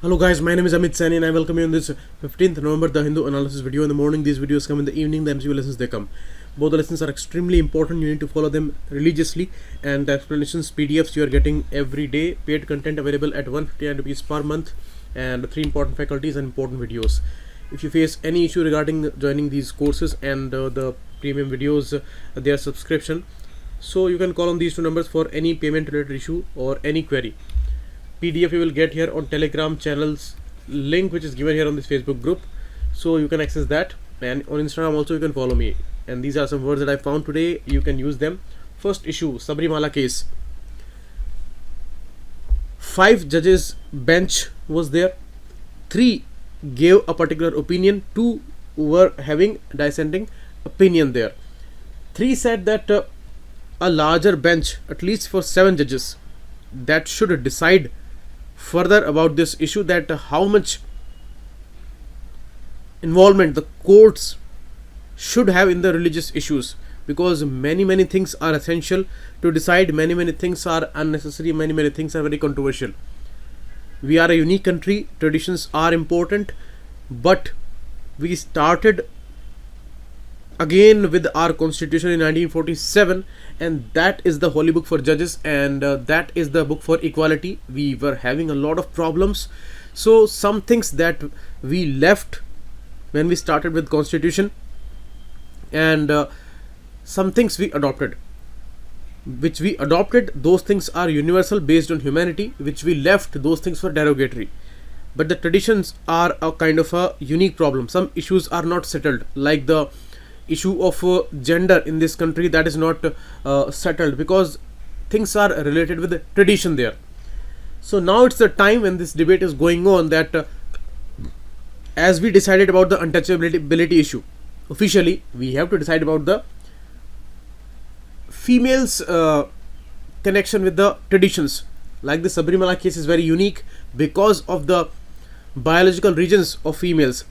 Hello guys, my name is Amit Sani and I welcome you in this 15th November The Hindu analysis video. In the morning these videos come, in the evening the MCQ lessons they come. Both the lessons are extremely important, you need to follow them religiously, and the explanations PDFs you are getting every day, paid content available at 159 rupees per month, and 3 important faculties and important videos. If you face any issue regarding joining these courses and the premium videos, their subscription, so you can call on these two numbers for any payment related issue or any query. PDF you will get here on Telegram channels link which is given here on this Facebook group, so you can access that, and on Instagram also you can follow me. And these are some words that I found today, you can use them. First issue, Sabrimala case. 5 judges bench was there, 3 gave a particular opinion, 2 were having dissenting opinion there. 3 said that a larger bench, at least for 7 judges, that should decide further about this issue, that how much involvement the courts should have in the religious issues, because many things are essential to decide, many things are unnecessary, many things are very controversial. We are a unique country, traditions are important, but we started again with our constitution in 1947, and that is the holy book for judges, and that is the book for equality. We were having a lot of problems, so some things that we left when we started with constitution, and some things we adopted. Which we adopted, those things are universal based on humanity. Which we left, those things were derogatory. But the traditions are a kind of a unique problem. Some issues are not settled, like the issue of gender in this country, that is not settled, because things are related with the tradition there. So now it's the time when this debate is going on, that as we decided about the untouchability issue, officially we have to decide about the females connection with the traditions. Like the Sabrimala case is very unique because of the biological regions of females.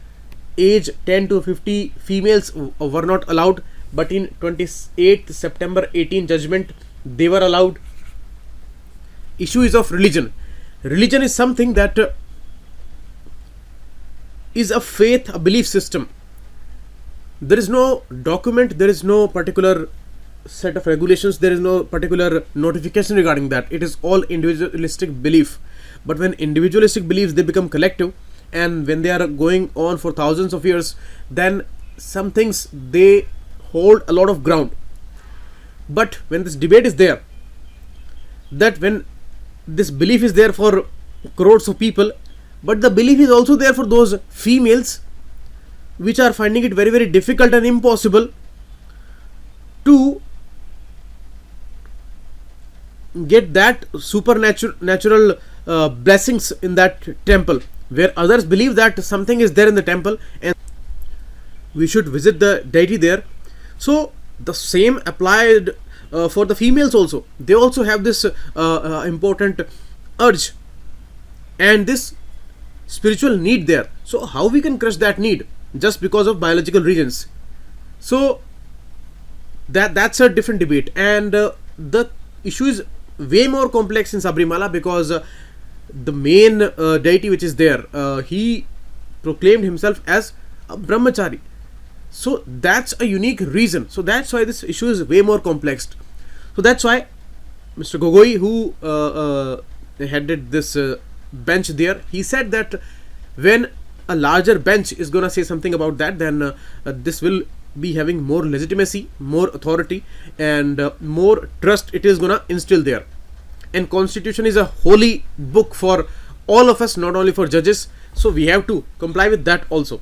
Age 10 to 50 females were not allowed, but in 28th September 18 judgment they were allowed. Issue is of religion. Religion is something that is a faith, a belief system. There is no document, there is no particular set of regulations, there is no particular notification regarding that. It is all individualistic belief. But when individualistic beliefs, they become collective, and when they are going on for thousands of years, then some things they hold a lot of ground. But when this debate is there, that when this belief is there for crores of people, but the belief is also there for those females which are finding it very difficult and impossible to get that supernatural blessings in that temple, where others believe that something is there in the temple and we should visit the deity there. So the same applied for the females also. They also have this important urge and this spiritual need there. So how we can crush that need just because of biological reasons? So that's a different debate, and the issue is way more complex in Sabrimala, because the main deity which is there, he proclaimed himself as a brahmachari. So that's a unique reason. So that's why this issue is way more complex. So that's why Mr. Gogoi, who headed this bench there, he said that when a larger bench is gonna say something about that, then this will be having more legitimacy, more authority, and more trust it is gonna instill there. And constitution is a holy book for all of us, not only for judges, so we have to comply with that also.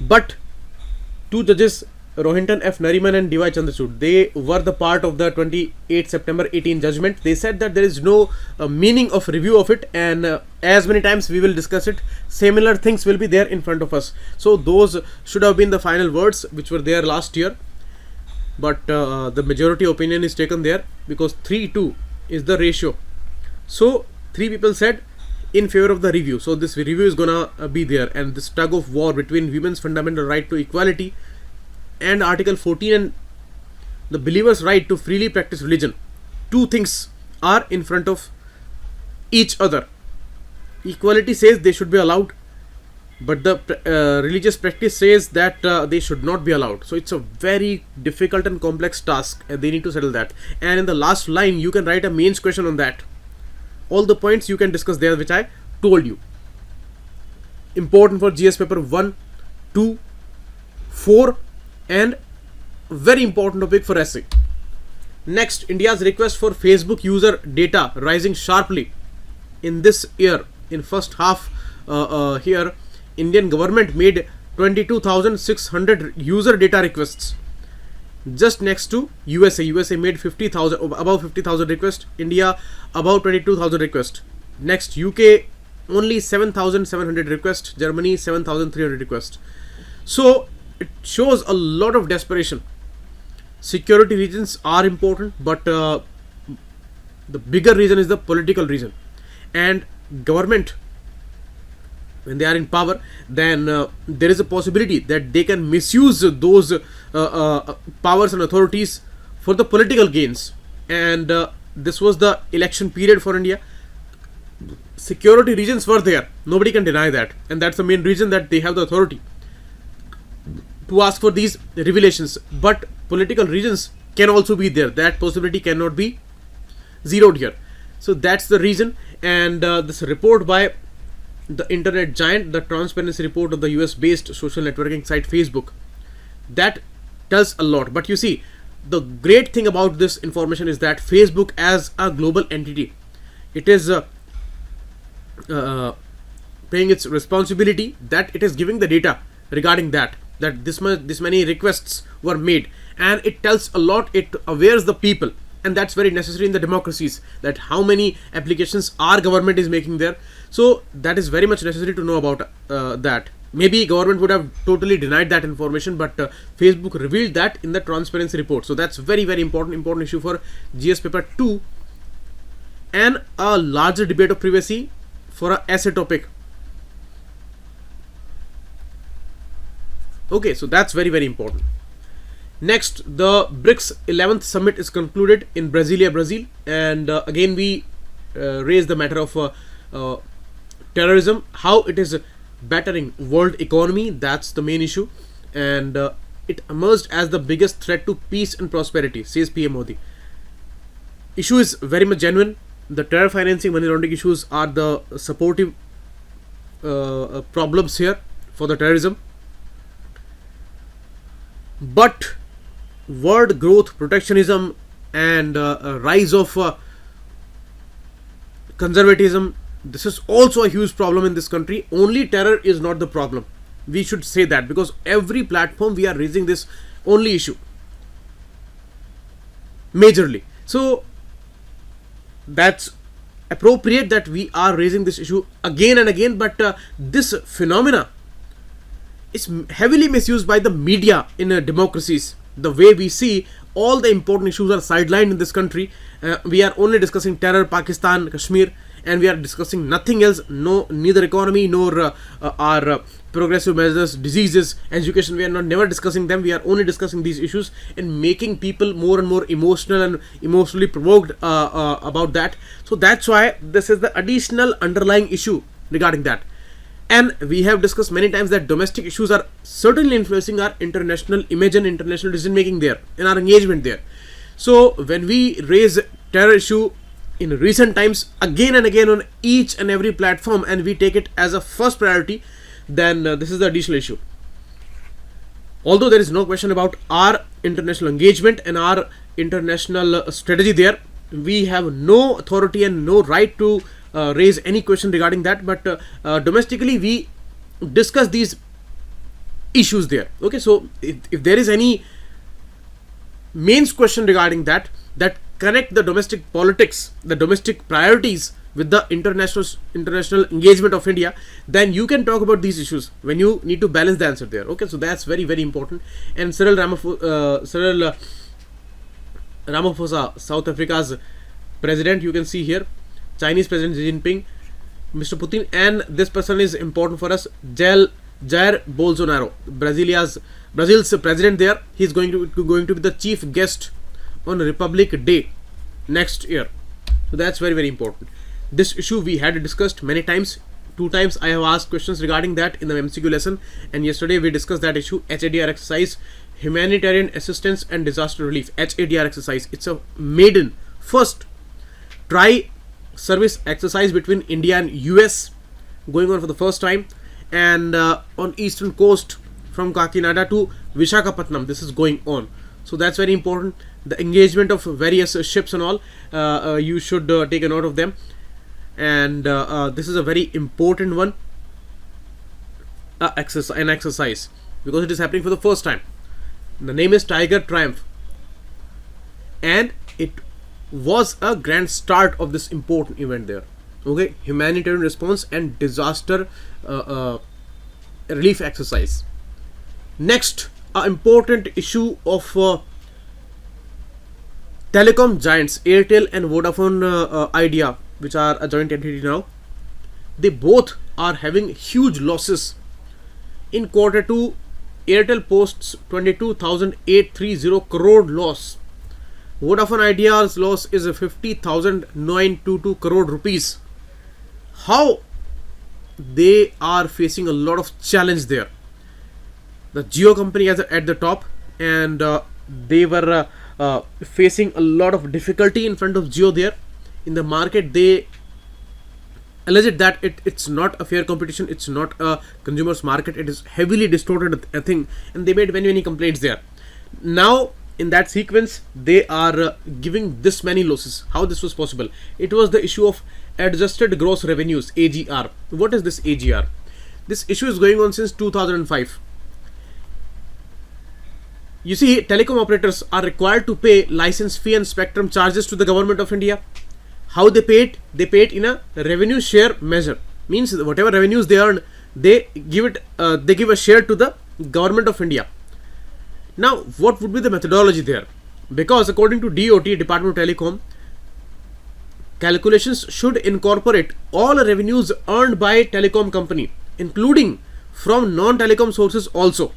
But 2 judges, Rohinton F. Nariman and D.Y. Chandrachud, they were the part of the 28 September 18 judgment. They said that there is no meaning of review of it, and as many times we will discuss it, similar things will be there in front of us. So those should have been the final words which were there last year, but the majority opinion is taken there, because 3-2 is the ratio. So 3 people said in favor of the review. So this review is gonna be there, and this tug of war between women's fundamental right to equality and Article 14 and the believer's right to freely practice religion, 2 things are in front of each other. equality says they should be allowed, but the religious practice says that they should not be allowed. So it's a very difficult and complex task, and they need to settle that. And in the last line you can write a mains question on that. All the points you can discuss there which I told you. Important for GS paper 1, 2, 4 and very important topic for essay. Next, India's request for Facebook user data rising sharply in this year. In first half here, Indian government made 22,600 user data requests. Just next to USA. USA made 50,000, above 50,000 requests. India about 22,000 requests. Next, UK only 7,700 requests. Germany 7,300 requests. So it shows a lot of desperation. Security reasons are important, but the bigger reason is the political reason. And government, when they are in power, then there is a possibility that they can misuse those powers and authorities for the political gains. And this was the election period for India. Security reasons were there, nobody can deny that, and that's the main reason that they have the authority to ask for these revelations. But political reasons can also be there, that possibility cannot be zeroed here. So that's the reason. And this report by the internet giant, the transparency report of the US based social networking site Facebook, that tells a lot. But you see, the great thing about this information is that Facebook as a global entity, it is paying its responsibility, that it is giving the data regarding that this many requests were made, and it tells a lot, it awares the people, and that's very necessary in the democracies, that how many applications our government is making there. So that is very much necessary to know about that. Maybe government would have totally denied that information, but Facebook revealed that in the transparency report. So that's very important issue for GS paper 2, and a larger debate of privacy for a essay topic. Okay, so that's very important. Next, the BRICS 11th summit is concluded in Brasilia, Brazil, and again we raise the matter of terrorism, how it is battering world economy. That's the main issue, and it emerged as the biggest threat to peace and prosperity, says PM Modi. Issue is very much genuine. The terror financing, money laundering issues are the supportive problems here for the terrorism. But world growth, protectionism, and rise of conservatism, this is also a huge problem in this country. Only terror is not the problem. We should say that, because every platform we are raising this only issue majorly. So that's appropriate that we are raising this issue again and again. But this phenomena is heavily misused by the media in democracies. The way we see, all the important issues are sidelined in this country. We are only discussing terror, Pakistan, Kashmir, and we are discussing nothing else. No, neither economy nor our progressive measures, diseases, education. We are never discussing them. We are only discussing these issues and making people more and more emotional and emotionally provoked about that. So that's why this is the additional underlying issue regarding that. And we have discussed many times that domestic issues are certainly influencing our international image and international decision making there, and our engagement there. So when we raise terror issue in recent times again and again on each and every platform, and we take it as a first priority, then this is the additional issue. Although there is no question about our international engagement and our international strategy there, we have no authority and no right to raise any question regarding that. But domestically we discuss these issues there. Okay, so if there is any mains question regarding that connect the domestic politics, the domestic priorities with the international engagement of India, then you can talk about these issues when you need to balance the answer there. Okay, so that's very important. And Cyril Ramaphosa, South Africa's president, you can see here, Chinese President Xi Jinping, Mr. Putin, and this person is important for us, Jair Bolsonaro, Brazil's president there. He's going to be the chief guest on Republic Day next year. So that's very important. This issue we had discussed many times 2 times I have asked questions regarding that in the MCQ lesson, and yesterday we discussed that issue. HADR exercise, humanitarian assistance and disaster relief. HADR exercise, it's a maiden first try service exercise between India and US, going on for the first time, and on eastern coast from Kakinada to Vishakhapatnam this is going on. So that's very important. The engagement of various ships and all, you should take a note of them, and this is a very important one, an exercise, because it is happening for the first time. The name is Tiger Triumph, and it was a grand start of this important event there. Okay, humanitarian response and disaster relief exercise. Next, an important issue of telecom giants Airtel and Vodafone Idea, which are a joint entity now. They both are having huge losses. In quarter 2, Airtel posts 22,830 crore loss. Vodafone Idea's loss is 50,922 crore rupees. How they are facing a lot of challenge there. The Jio company is at the top, and they were facing a lot of difficulty in front of Jio there. In the market, they alleged that it's not a fair competition, it's not a consumer's market, it is heavily distorted a thing, and they made many complaints there. Now in that sequence they are giving this many losses. How this was possible? It was the issue of adjusted gross revenues, AGR. What is this AGR? This issue is going on since 2005. You see, telecom operators are required to pay license fee and spectrum charges to the government of India. How they pay it? They pay it in a revenue share measure. Means whatever revenues they earn, they give it. They give a share to the government of India. Now, what would be the methodology there? Because according to DOT, Department of Telecom, calculations should incorporate all revenues earned by telecom company, including from non-telecom sources also,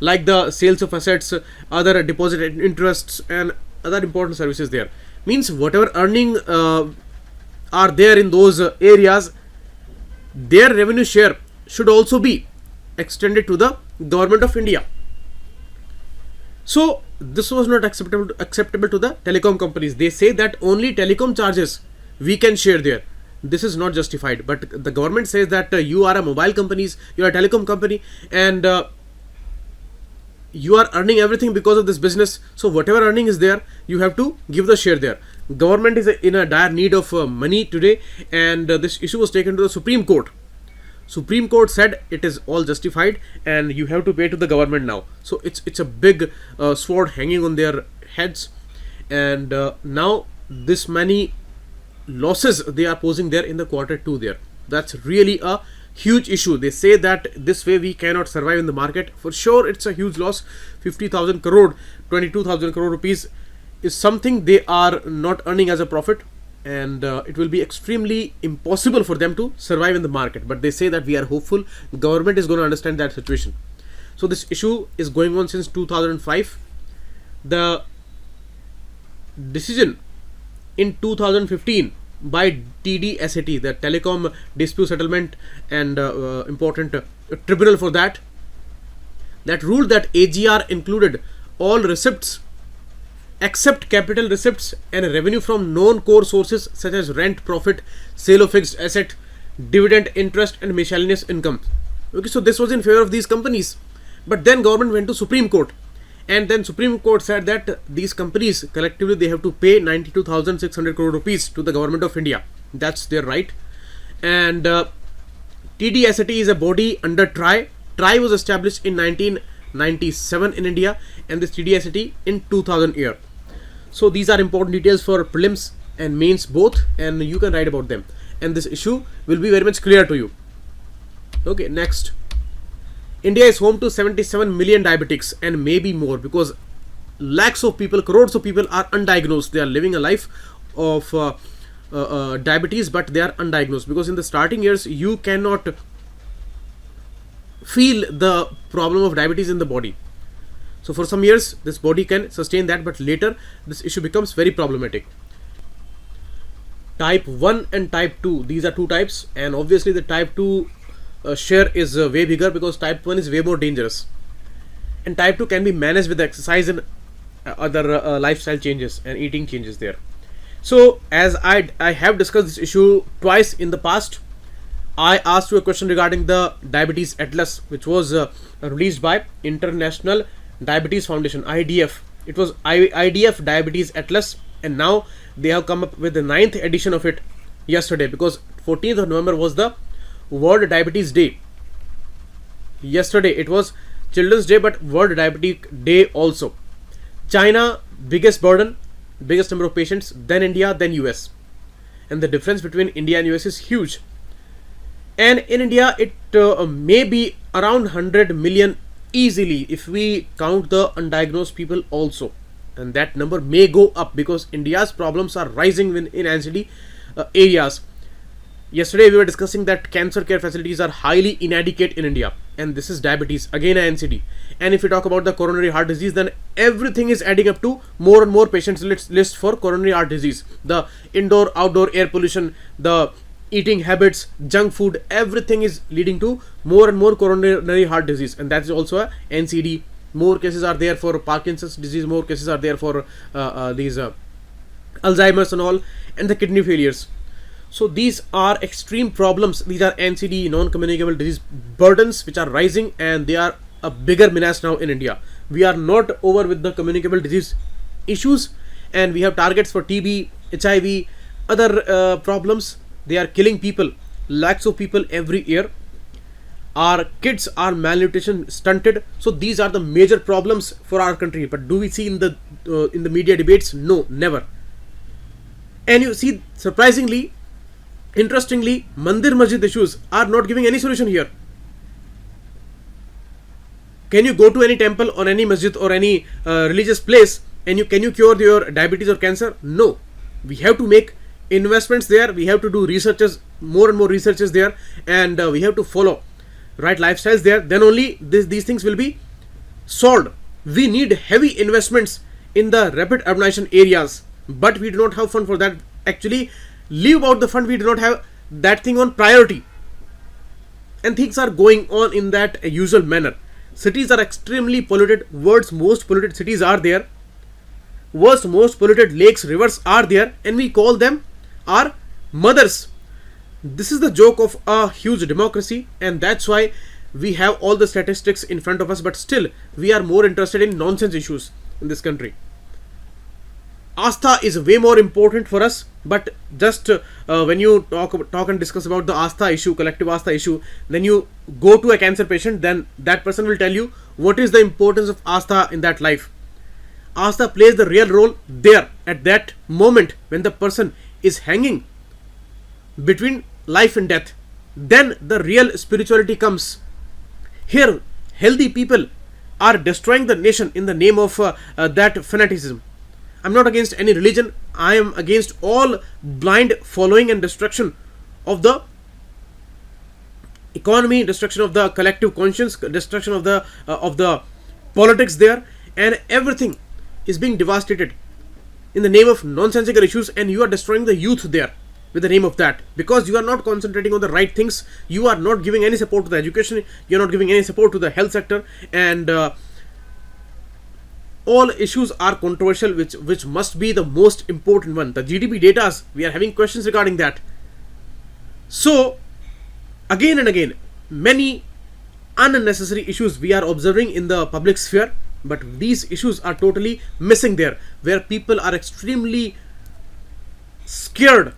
like the sales of assets, other deposit interests, and other important services there. Means whatever earning are there in those areas, their revenue share should also be extended to the government of India. So this was not acceptable to the telecom companies. They say that only telecom charges we can share there. This is not justified. But the government says that you are a mobile companies, you are a telecom company, and you are earning everything because of this business. So whatever earning is there, you have to give the share there. Government is in a dire need of money today, and this issue was taken to the Supreme Court. Supreme Court said it is all justified and you have to pay to the government now. So it's a big sword hanging on their heads, and now this many losses they are posing there in the quarter 2 there. That's really a huge issue. They say that this way we cannot survive in the market. For sure it's a huge loss. 50,000 crore, 22,000 crore rupees is something they are not earning as a profit, and it will be extremely impossible for them to survive in the market. But they say that we are hopeful government is going to understand that situation. So this issue is going on since 2005. The decision in 2015 by TDSAT, the Telecom Dispute Settlement and important tribunal for that ruled that AGR included all receipts except capital receipts and revenue from non-core sources such as rent, profit, sale of fixed asset, dividend, interest and miscellaneous income. Okay, so this was in favor of these companies. But then government went to Supreme Court, and then Supreme Court said that these companies collectively they have to pay 92,600 crore rupees to the government of India. That's their right. And TDSAT is a body under TRAI. TRAI was established in 1997 in India, and this TDSAT in 2000 year. So these are important details for prelims and mains both, and you can write about them, and this issue will be very much clear to you. Okay, next. India is home to 77 million diabetics and maybe more, because lakhs of people, crores of people are undiagnosed. They are living a life of diabetes, but they are undiagnosed because in the starting years you cannot feel the problem of diabetes in the body. So for some years this body can sustain that, but later this issue becomes very problematic. type 1 and type 2, these are two types, and obviously the type 2 share is way bigger because type 1 is way more dangerous, and type 2 can be managed with exercise and other lifestyle changes and eating changes there. So as I have discussed this issue twice in the past, I asked you a question regarding the Diabetes Atlas, which was released by International Diabetes Foundation, IDF. It was IDF Diabetes Atlas, and now they have come up with the 9th edition of it yesterday, because 14th of November was the World Diabetes Day. Yesterday it was Children's Day, but World Diabetes Day also. China, biggest burden, biggest number of patients, then India, then US. And the difference between India and US is huge. And in India, it may be around 100 million easily if we count the undiagnosed people also. And that number may go up because India's problems are rising in NCD areas. Yesterday we were discussing that cancer care facilities are highly inadequate in India, and this is diabetes, again a NCD. And if we talk about the coronary heart disease, then everything is adding up to more and more patients list for coronary heart disease. The indoor outdoor air pollution, the eating habits, junk food, everything is leading to more and more coronary heart disease, and that is also a NCD. More cases are there for Parkinson's disease, more cases are there for these Alzheimer's and all, and the kidney failures. So these are extreme problems. These are NCD, non-communicable disease burdens, which are rising, and they are a bigger menace now in India. We are not over with the communicable disease issues, and we have targets for TB, HIV, other problems. They are killing people, lakhs of people every year. Our kids are malnutrition, stunted. So these are the major problems for our country. But do we see in the media debates? No, never. And you see, surprisingly, interestingly, Mandir Masjid issues are not giving any solution here. Can you go to any temple or any masjid or any religious place and can you cure your diabetes or cancer? No. We have to make investments there. We have to do researches, more and more researches there, and we have to follow right lifestyles there. Then only these things will be solved. We need heavy investments in the rapid urbanization areas, but we do not have fund for that. Actually, leave out the fund, we do not have that thing on priority, and things are going on in that usual manner. Cities are extremely polluted. World's most polluted cities are there. World's most polluted lakes, rivers are there, and we call them our mothers. This is the joke of a huge democracy, and that's why we have all the statistics in front of us, but still we are more interested in nonsense issues in this country. Astha is way more important for us, but just when you talk and discuss about the Astha issue, collective Astha issue, then you go to a cancer patient, then that person will tell you what is the importance of Astha in that life. Astha plays the real role there at that moment when the person is hanging between life and death. Then the real spirituality comes. Here, healthy people are destroying the nation in the name of that fanaticism. I'm not against any religion. I am against all blind following and destruction of the economy, destruction of the collective conscience, destruction of the politics there, and everything is being devastated in the name of nonsensical issues, and you are destroying the youth there with the name of that, because you are not concentrating on the right things. You are not giving any support to the education, you are not giving any support to the health sector, and all issues are controversial, which must be the most important one. The GDP data, we are having questions regarding that. So again and again, many unnecessary issues we are observing in the public sphere, but these issues are totally missing there, where people are extremely scared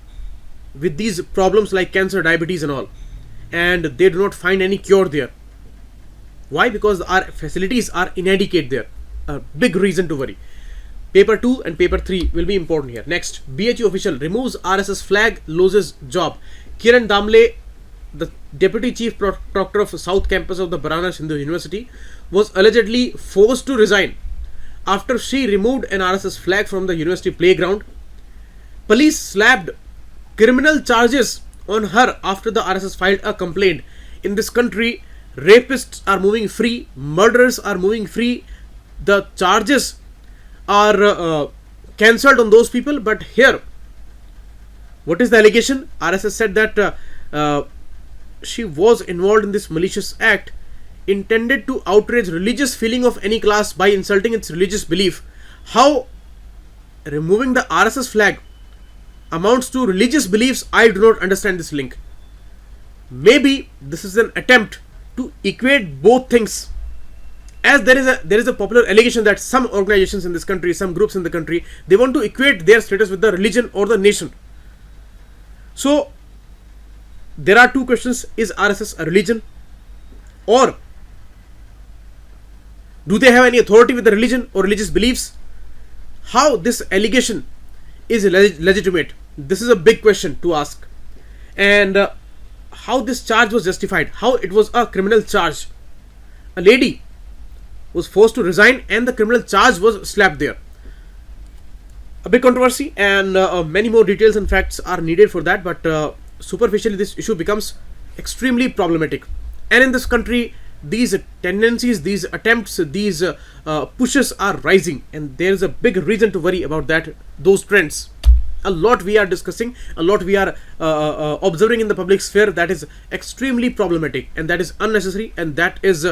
with these problems like cancer, diabetes and all, and they do not find any cure there. Why? Because our facilities are inadequate there. A big reason to worry. Paper 2 and paper 3 will be important here. Next, BHU official removes RSS Flag, loses job. Kiran Damle, the deputy chief proctor of South Campus of the Banaras Hindu University, was allegedly forced to resign after she removed an RSS flag from the university playground. Police slapped criminal charges on her after the RSS filed a complaint. In this country, rapists are moving free, murderers are moving free. The charges are cancelled on those people, but here What is the allegation? RSS said that she was involved in this malicious act intended to outrage religious feeling of any class by insulting its religious belief. How removing the RSS flag amounts to religious beliefs, I do not understand this link. Maybe this is an attempt to equate both things, as there is a popular allegation that some organizations in this country, some groups in the country, they want to equate their status with the religion or the nation. So there are two questions: is RSS a religion, or do they have any authority with the religion or religious beliefs? How this allegation is legitimate? This is a big question to ask. And how this charge was justified, how it was a criminal charge. A lady was forced to resign and the criminal charge was slapped there. A big controversy, and many more details and facts are needed for that, but superficially this issue becomes extremely problematic. And in this country, these tendencies, these attempts, these pushes are rising, and there is a big reason to worry about that, those trends. A lot we are discussing, a lot we are observing in the public sphere that is extremely problematic, and that is unnecessary, and that is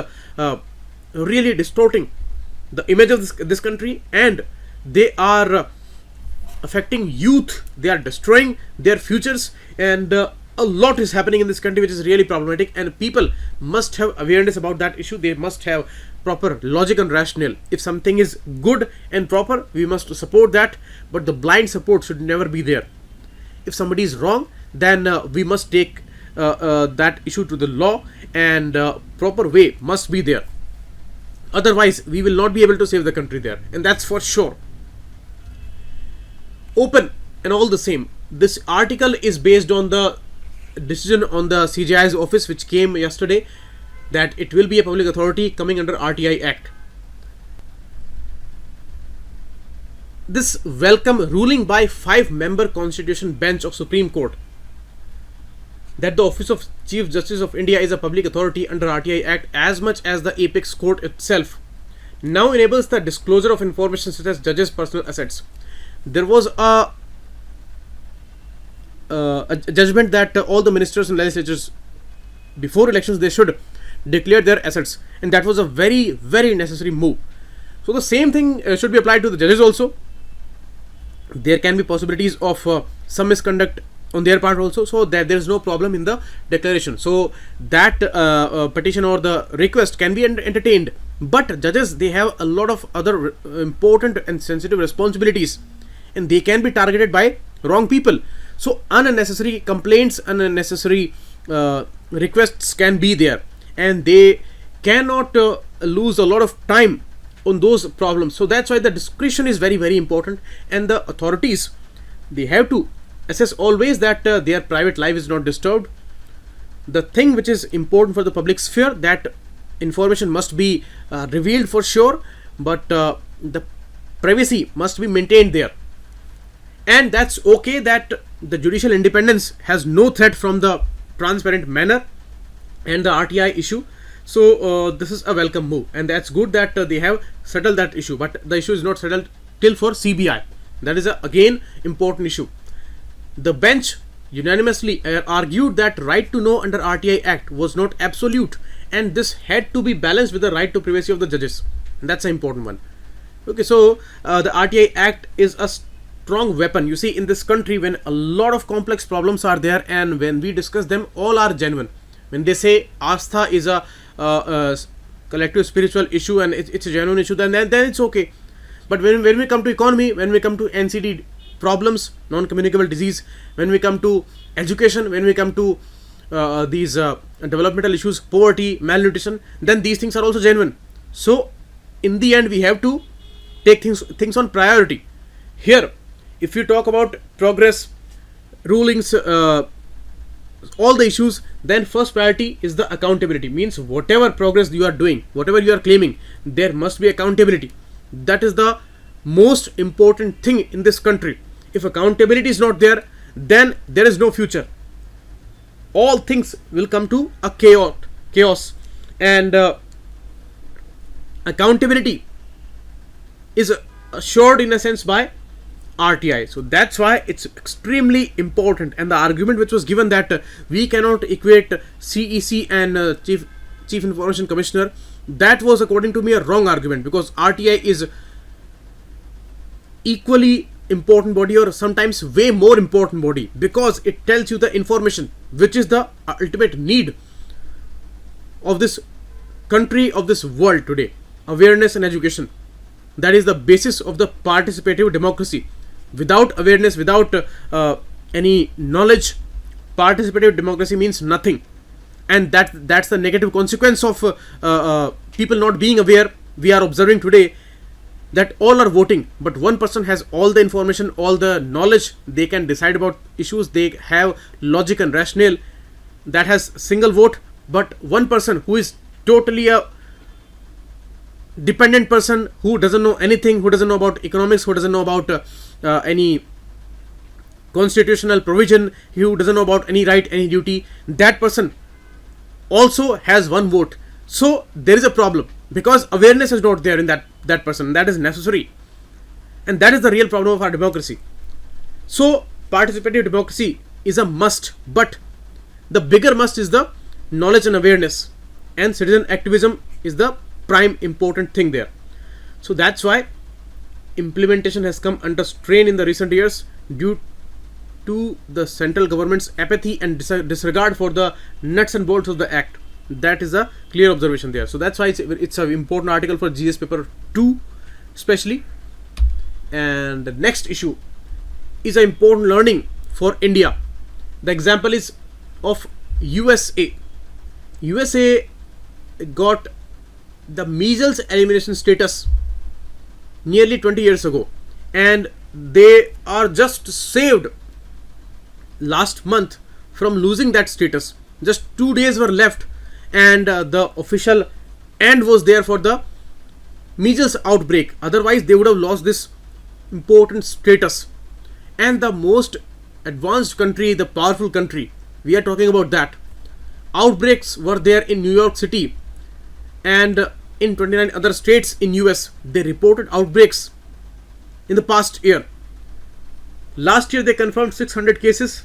really distorting the image of this country, and they are affecting youth, they are destroying their futures, and a lot is happening in this country which is really problematic, and people must have awareness about that issue. They must have proper logic and rationale. If something is good and proper, we must support that, but the blind support should never be there. If somebody is wrong, then we must take that issue to the law, and proper way must be there. Otherwise we will not be able to save the country there, and that's for sure. Open and all the same, this article is based on the decision on the CJI's office which came yesterday, that it will be a public authority coming under RTI Act. This welcome ruling by 5-member Constitution Bench of Supreme Court that the Office of Chief Justice of India is a public authority under RTI Act as much as the apex court itself now enables the disclosure of information such as judges' personal assets. There was a judgment that all the ministers and legislators before elections, they should declare their assets, and that was a very, very necessary move. So the same thing should be applied to the judges also. There can be possibilities of some misconduct on their part also, so that there is no problem in the declaration. So that petition or the request can be entertained, but judges, they have a lot of other important and sensitive responsibilities, and they can be targeted by wrong people. So unnecessary complaints, unnecessary requests can be there, and they cannot lose a lot of time on those problems. So that's why the discretion is very, very important, and the authorities, they have to assess always that their private life is not disturbed. The thing which is important for the public sphere, that information must be revealed for sure, but the privacy must be maintained there. And that's okay, that the judicial independence has no threat from the transparent manner and the RTI issue. So this is a welcome move, and that's good that they have settled that issue, but the issue is not settled till for CBI. That is again important issue. The bench unanimously argued that right to know under RTI Act was not absolute, and this had to be balanced with the right to privacy of the judges, and that's an important one. Okay, so the RTI Act is a strong weapon, you see, in this country when a lot of complex problems are there, and when we discuss them, all are genuine. When they say Astha is a collective spiritual issue and it's a genuine issue, then it's okay. But when we come to economy, when we come to NCD problems, non-communicable disease, when we come to education, when we come to these developmental issues, poverty, malnutrition, then these things are also genuine. So in the end, we have to take things on priority. Here, if you talk about progress, rulings, all the issues, then first priority is the accountability. Means whatever progress you are doing, whatever you are claiming, there must be accountability. That is the most important thing in this country. If accountability is not there, then there is no future. All things will come to a chaos, and accountability is assured in a sense by RTI. So that's why it's extremely important. And the argument which was given that we cannot equate CEC and Chief Information Commissioner, that was according to me a wrong argument, because RTI is equally important body, or sometimes way more important body, because it tells you the information which is the ultimate need of this country, of this world today. Awareness and education, that is the basis of the participative democracy. Without awareness, without any knowledge, participative democracy means nothing. And that's the negative consequence of people not being aware. We are observing today that all are voting, but one person has all the information, all the knowledge, they can decide about issues, they have logic and rationale, that has single vote. But one person who is totally a dependent person, who doesn't know anything, who doesn't know about economics, who doesn't know about any constitutional provision, who doesn't know about any right, any duty, that person also has one vote. So there is a problem, because awareness is not there in that person. That is necessary, and that is the real problem of our democracy. So participative democracy is a must, but the bigger must is the knowledge and awareness, and citizen activism is the prime important thing there. So that's why implementation has come under strain in the recent years due to the central government's apathy and disregard for the nuts and bolts of the act. That is a clear observation there. So that's why it's an important article for GS paper 2 especially. And the next issue is an important learning for India. The example is of USA. USA got the measles elimination status nearly 20 years ago, and they are just saved last month from losing that status. Just 2 days were left, and the official end was there for the measles outbreak. Otherwise they would have lost this important status. And the most advanced country, the powerful country, we are talking about that, outbreaks were there in New York City and in 29 other states in US. They reported outbreaks in the past year. Last year they confirmed 600 cases,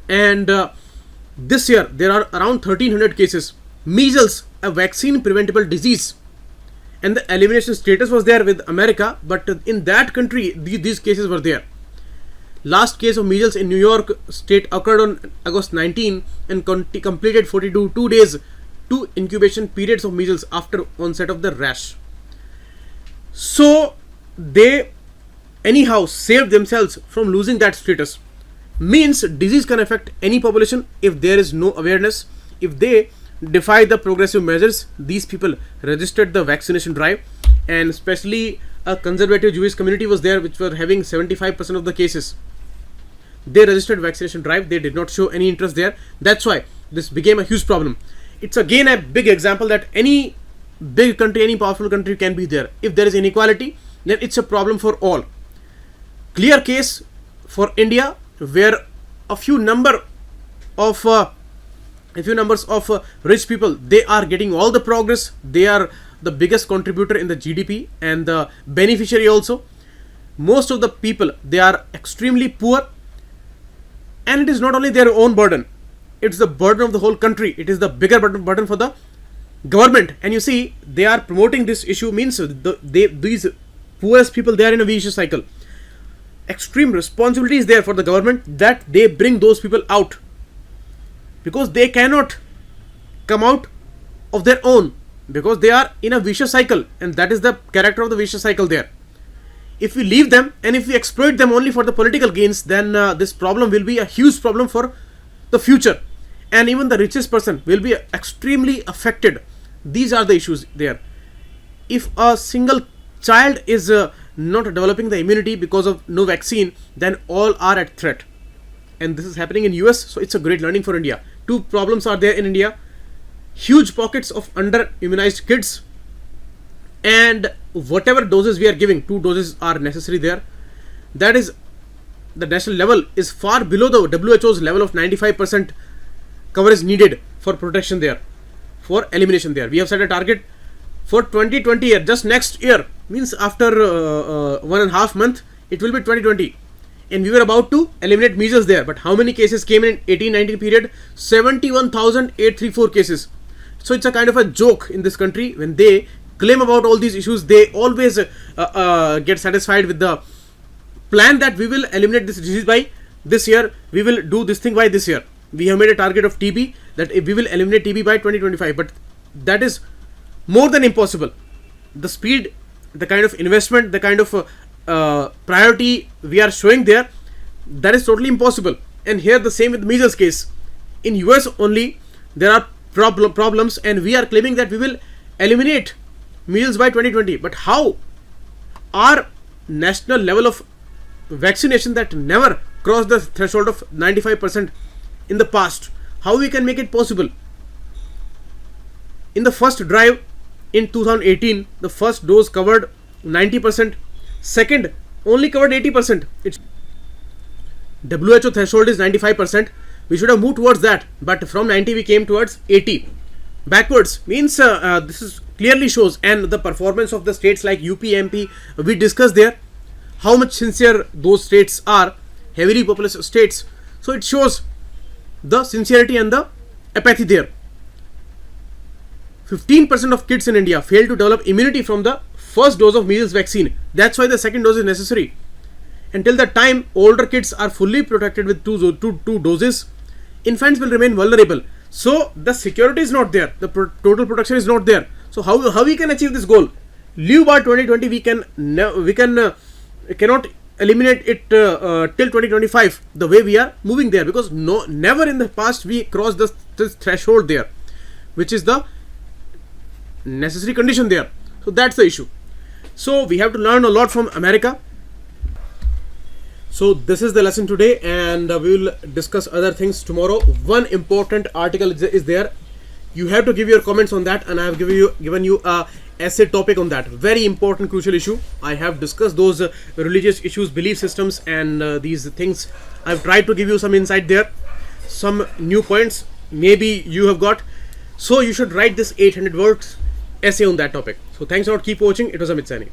and this year there are around 1300 cases. Measles, a vaccine preventable disease, and the elimination status was there with America, but in that country these cases were there. Last case of measles in New York state occurred on August 19 and completed 42 days to incubation periods of measles after onset of the rash. So they anyhow saved themselves from losing that status. Means disease can affect any population if there is no awareness. If they defy the progressive measures, these people registered the vaccination drive, and especially a conservative Jewish community was there which were having 75% of the cases. They registered vaccination drive, they did not show any interest there. That's why this became a huge problem. It's again a big example that any big country, any powerful country can be there. If there is inequality, then it's a problem for all. Clear case for India, where a few numbers of rich people, they are getting all the progress. They are the biggest contributor in the GDP and the beneficiary also. Most of the people, they are extremely poor, and it is not only their own burden, it's the burden of the whole country. It is the bigger burden for the government. And you see, they are promoting this issue. Means these poorest people, they are in a vicious cycle. Extreme responsibility is there for the government that they bring those people out, because they cannot come out of their own, because they are in a vicious cycle, and that is the character of the vicious cycle there. If we leave them and if we exploit them only for the political gains, then this problem will be a huge problem for the future, and even the richest person will be extremely affected. These are the issues there. If a single child is not developing the immunity because of no vaccine, then all are at threat. And this is happening in US, so it's a great learning for India. Two problems are there in India: huge pockets of under immunized kids, and whatever doses we are giving, 2 doses are necessary there. That is, the national level is far below the WHO's level of 95% coverage needed for protection there, for elimination there. We have set a target for 2020 year, just next year, means after 1.5 month, it will be 2020. And we were about to eliminate measles there. But how many cases came in 18-19 period? 71,834 cases. So it's a kind of a joke in this country. When they claim about all these issues, they always get satisfied with the plan that we will eliminate this disease by this year. We will do this thing by this year. We have made a target of TB that we will eliminate TB by 2025. But that is more than impossible. The speed, the kind of investment, the kind of priority we are showing there, that is totally impossible. And here the same with measles case. In US only there are problems, and we are claiming that we will eliminate measles by 2020. But how? Our national level of vaccination that never crossed the threshold of 95% in the past, how we can make it possible? In the first drive in 2018, the first dose covered 90%, second only covered 80%. It's WHO threshold is 95%. We should have moved towards that, but from 90 we came towards 80. Backwards means this is clearly shows. And the performance of the states like UP, MP, we discussed there, how much sincere those states are, heavily populous states. So it shows the sincerity and the apathy there. 15% of kids in India fail to develop immunity from the first dose of measles vaccine. That's why the second dose is necessary. Until that time, older kids are fully protected with two doses. Infants will remain vulnerable. So the security is not there. The total protection is not there. So how we can achieve this goal? Leave by 2020 we cannot eliminate it till 2025. The way we are moving there, because never in the past we crossed this threshold there, which is the necessary condition there. So that's the issue. So we have to learn a lot from America. So this is the lesson today, and we will discuss other things tomorrow. One important article is there. You have to give your comments on that, and I have given you a essay topic on that. Very important, crucial issue. I have discussed those religious issues, belief systems, and these things. I've tried to give you some insight there, some new points maybe you have got. So you should write this 800 words essay on that topic. So thanks a lot. Keep watching. It was Amit Saini.